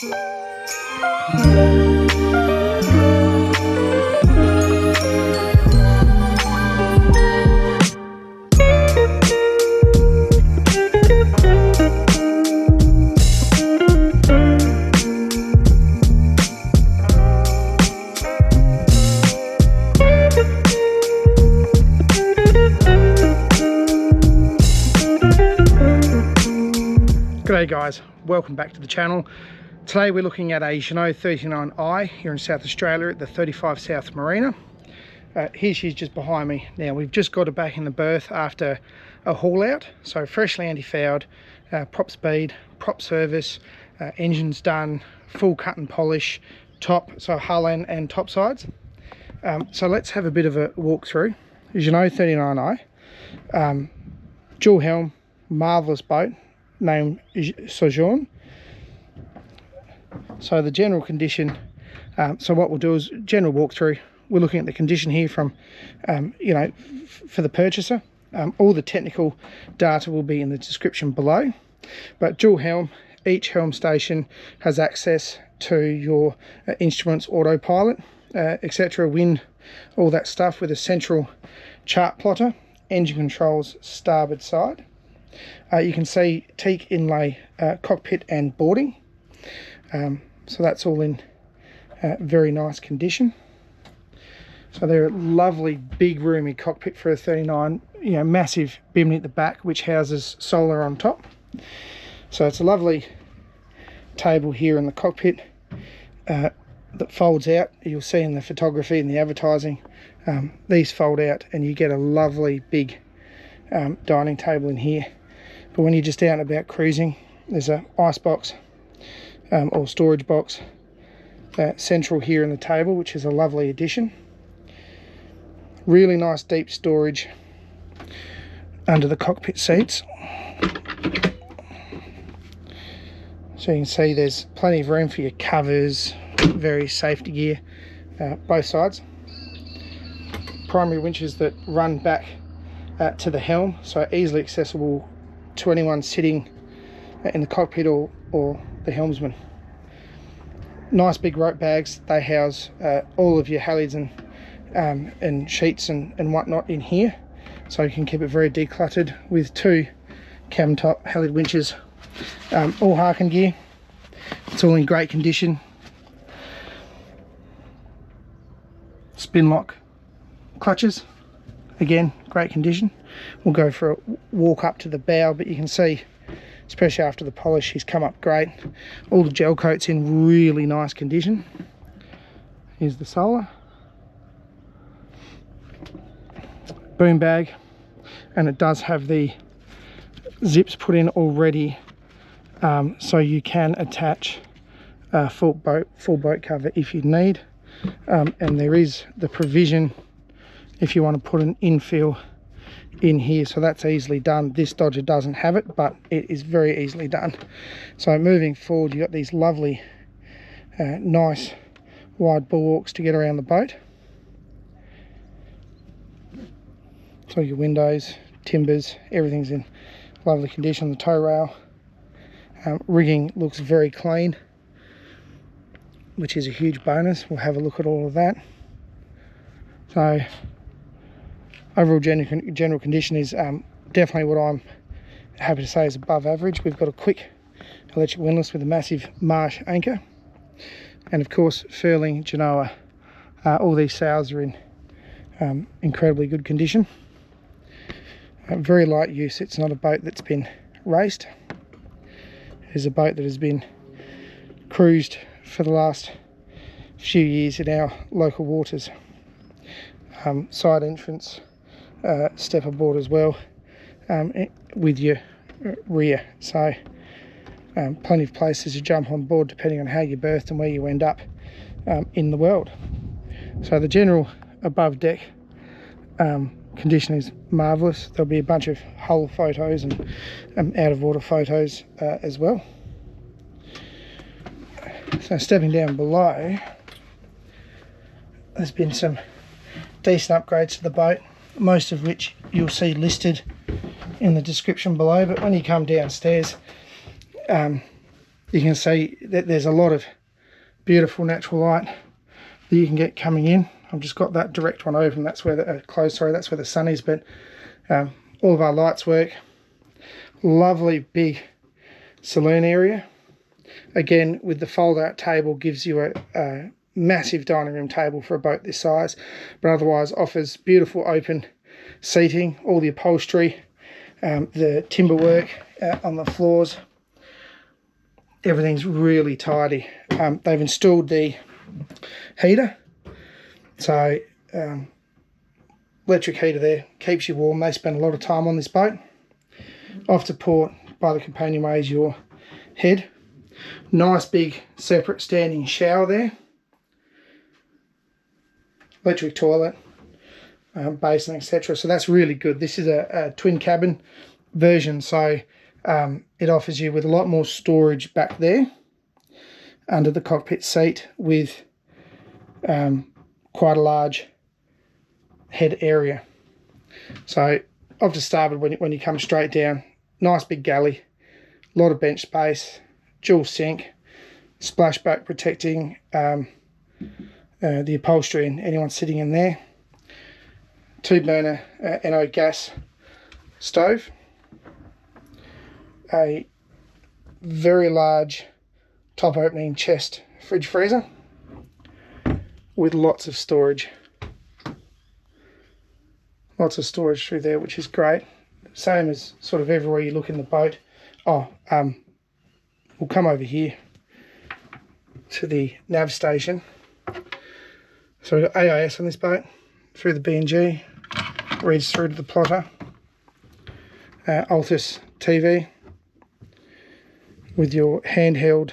G'day guys, welcome back to the channel. Today we're looking at a Jeanneau 39i here in South Australia at the 35 South Marina. Here she's just behind me. Now we've just got her back in the berth after a haul out, so freshly anti-fouled, prop speed, prop service, engines done, full cut and polish, top, so hull and top sides. So let's have a bit of a walk through. Jeanneau 39i, dual helm, marvellous boat, named Sojourn. So the general condition, so what we'll do is general walkthrough. We're looking at the condition here from you know, for the purchaser. All the technical data will be in the description below, but dual helm, each helm station has access to your instruments, autopilot, etc., wind, all that stuff, with a central chart plotter. Engine controls starboard side. You can see teak inlay, cockpit and boarding, so that's all in very nice condition. So they're a lovely big roomy cockpit for a 39, you know, massive bimini at the back which houses solar on top. So it's a lovely table here in the cockpit that folds out. You'll see in the photography and the advertising, these fold out and you get a lovely big dining table in here. But when you're just out and about cruising, there's a ice box or storage box central here in the table, which is a lovely addition. Really nice deep storage under the cockpit seats. So you can see there's plenty of room for your covers, various safety gear, both sides. Primary winches that run back to the helm, so easily accessible to anyone sitting in the cockpit or the helmsman. Nice big rope bags. They house all of your halliards and sheets and whatnot in here, so you can keep it very decluttered, with two cabin top halliard winches, all Harken gear. It's all in great condition. Spin lock clutches, again great condition. We'll go for a walk up to the bow, but you can see, especially after the polish, she's come up great. All the gel coats in really nice condition. Here's the solar, boom bag, and it does have the zips put in already, so you can attach full boat cover if you need, and there is the provision if you want to put an infill in here, so that's easily done. This Dodger doesn't have it, but it is very easily done. So moving forward, you've got these lovely nice wide bulwarks to get around the boat. So your windows, timbers, everything's in lovely condition. The tow rail, rigging looks very clean, which is a huge bonus. We'll have a look at all of that. So overall general condition is definitely what I'm happy to say is above average. We've got a quick electric windlass with a massive Marsh anchor, and of course furling, Jeanneau. All these sails are in incredibly good condition. Very light use. It's not a boat that's been raced. It is a boat that has been cruised for the last few years in our local waters. Side entrance, step aboard as well, with your rear, so plenty of places to jump on board depending on how you berthed and where you end up in the world. So the general above deck condition is marvellous. There'll be a bunch of hull photos and out of water photos as well. So stepping down below, there's been some decent upgrades to the boat, most of which you'll see listed in the description below. But when you come downstairs, you can see that there's a lot of beautiful natural light that you can get coming in. I've just got that direct one open. That's where the closed, sorry, that's where the sun is. But all of our lights work. Lovely big saloon area. Again, with the fold-out table, gives you a massive dining room table for a boat this size, but otherwise offers beautiful open seating. All the upholstery, the timber work on the floors, everything's really tidy. They've installed the heater, so electric heater there keeps you warm. They spend a lot of time on this boat. Off to port by the companionway is your head. Nice big separate standing shower there. Electric toilet, basin, etc. So that's really good. This is a twin cabin version, so it offers you with a lot more storage back there under the cockpit seat, with quite a large head area. So off to starboard, when you come straight down, nice big galley, a lot of bench space, dual sink, splashback protecting the upholstery and anyone sitting in there. 2-burner NO gas stove. A very large top opening chest fridge freezer with lots of storage. Lots of storage through there, which is great. Same as sort of everywhere you look in the boat. We'll come over here to the nav station. So we've got AIS on this boat through the B&G, reads through to the plotter. Altus TV with your handheld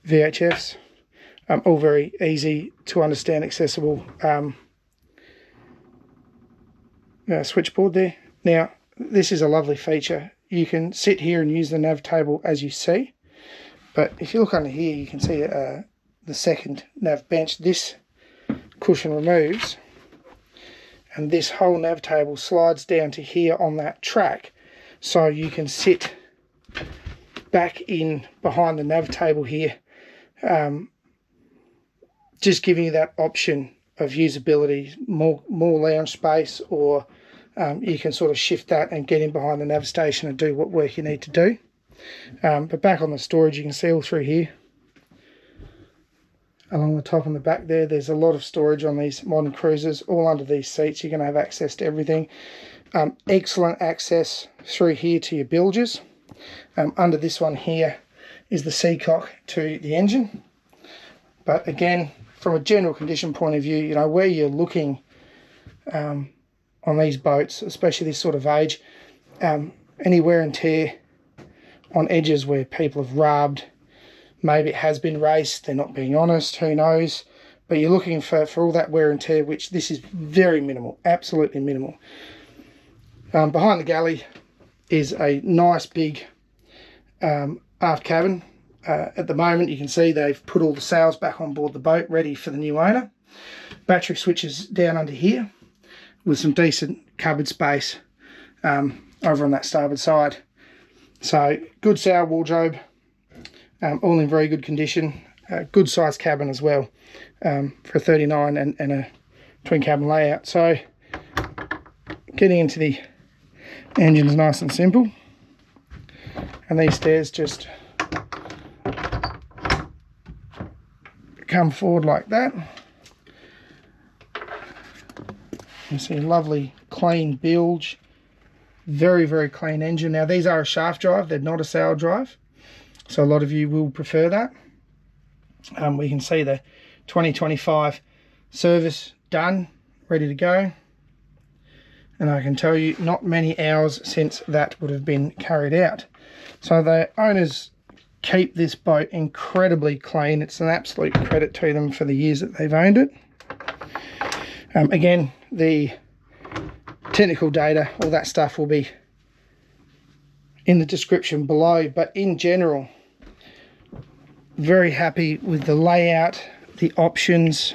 VHFs, all very easy to understand, accessible. Switchboard there. Now this is a lovely feature. You can sit here and use the nav table as you see, but if you look under here you can see the second nav bench. This cushion removes and this whole nav table slides down to here on that track, so you can sit back in behind the nav table here, just giving you that option of usability, more lounge space, or you can sort of shift that and get in behind the nav station and do what work you need to do. But back on the storage, you can see all through here along the top and the back there's a lot of storage on these modern cruisers. All under these seats you're going to have access to everything. Excellent access through here to your bilges. Under this one here is the seacock to the engine. But again, from a general condition point of view, you know, where you're looking on these boats, especially this sort of age, any wear and tear on edges where people have rubbed, maybe it has been raced, they're not being honest, who knows, but you're looking for all that wear and tear, which this is very minimal, absolutely minimal. Behind the galley is a nice big aft cabin. At the moment you can see they've put all the sails back on board the boat ready for the new owner. Battery switches down under here with some decent cupboard space over on that starboard side. So good sail wardrobe, all in very good condition. Good sized cabin as well for a 39 and a twin cabin layout. So getting into the engine's nice and simple, and these stairs just come forward like that. You see a lovely clean bilge, very clean engine. Now these are a shaft drive, they're not a sail drive, so a lot of you will prefer that. We can see the 2025 service done, ready to go, and I can tell you not many hours since that would have been carried out. So the owners keep this boat incredibly clean. It's an absolute credit to them for the years that they've owned it. Again, the technical data, all that stuff will be in the description below, but in general, very happy with the layout, the options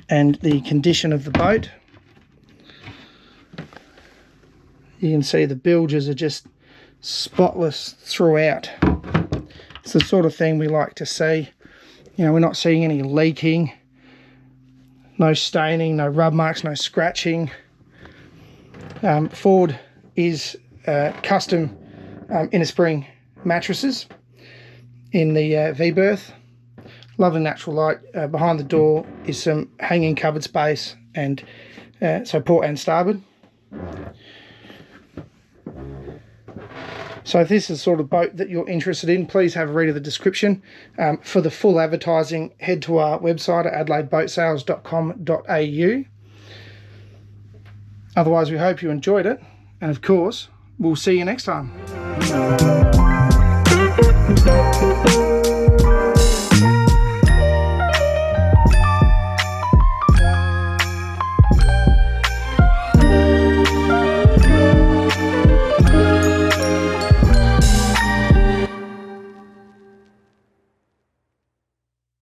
and the condition of the boat. You can see the bilges are just spotless throughout. It's the sort of thing we like to see. You know, we're not seeing any leaking, no staining, no rub marks, no scratching. Forward is custom inner spring mattresses in the V-berth. Lovely natural light. Behind the door is some hanging covered space, and so port and starboard. So if this is the sort of boat that you're interested in, please have a read of the description. For the full advertising, head to our website at adelaideboatsales.com.au. Otherwise, we hope you enjoyed it, and of course, we'll see you next time.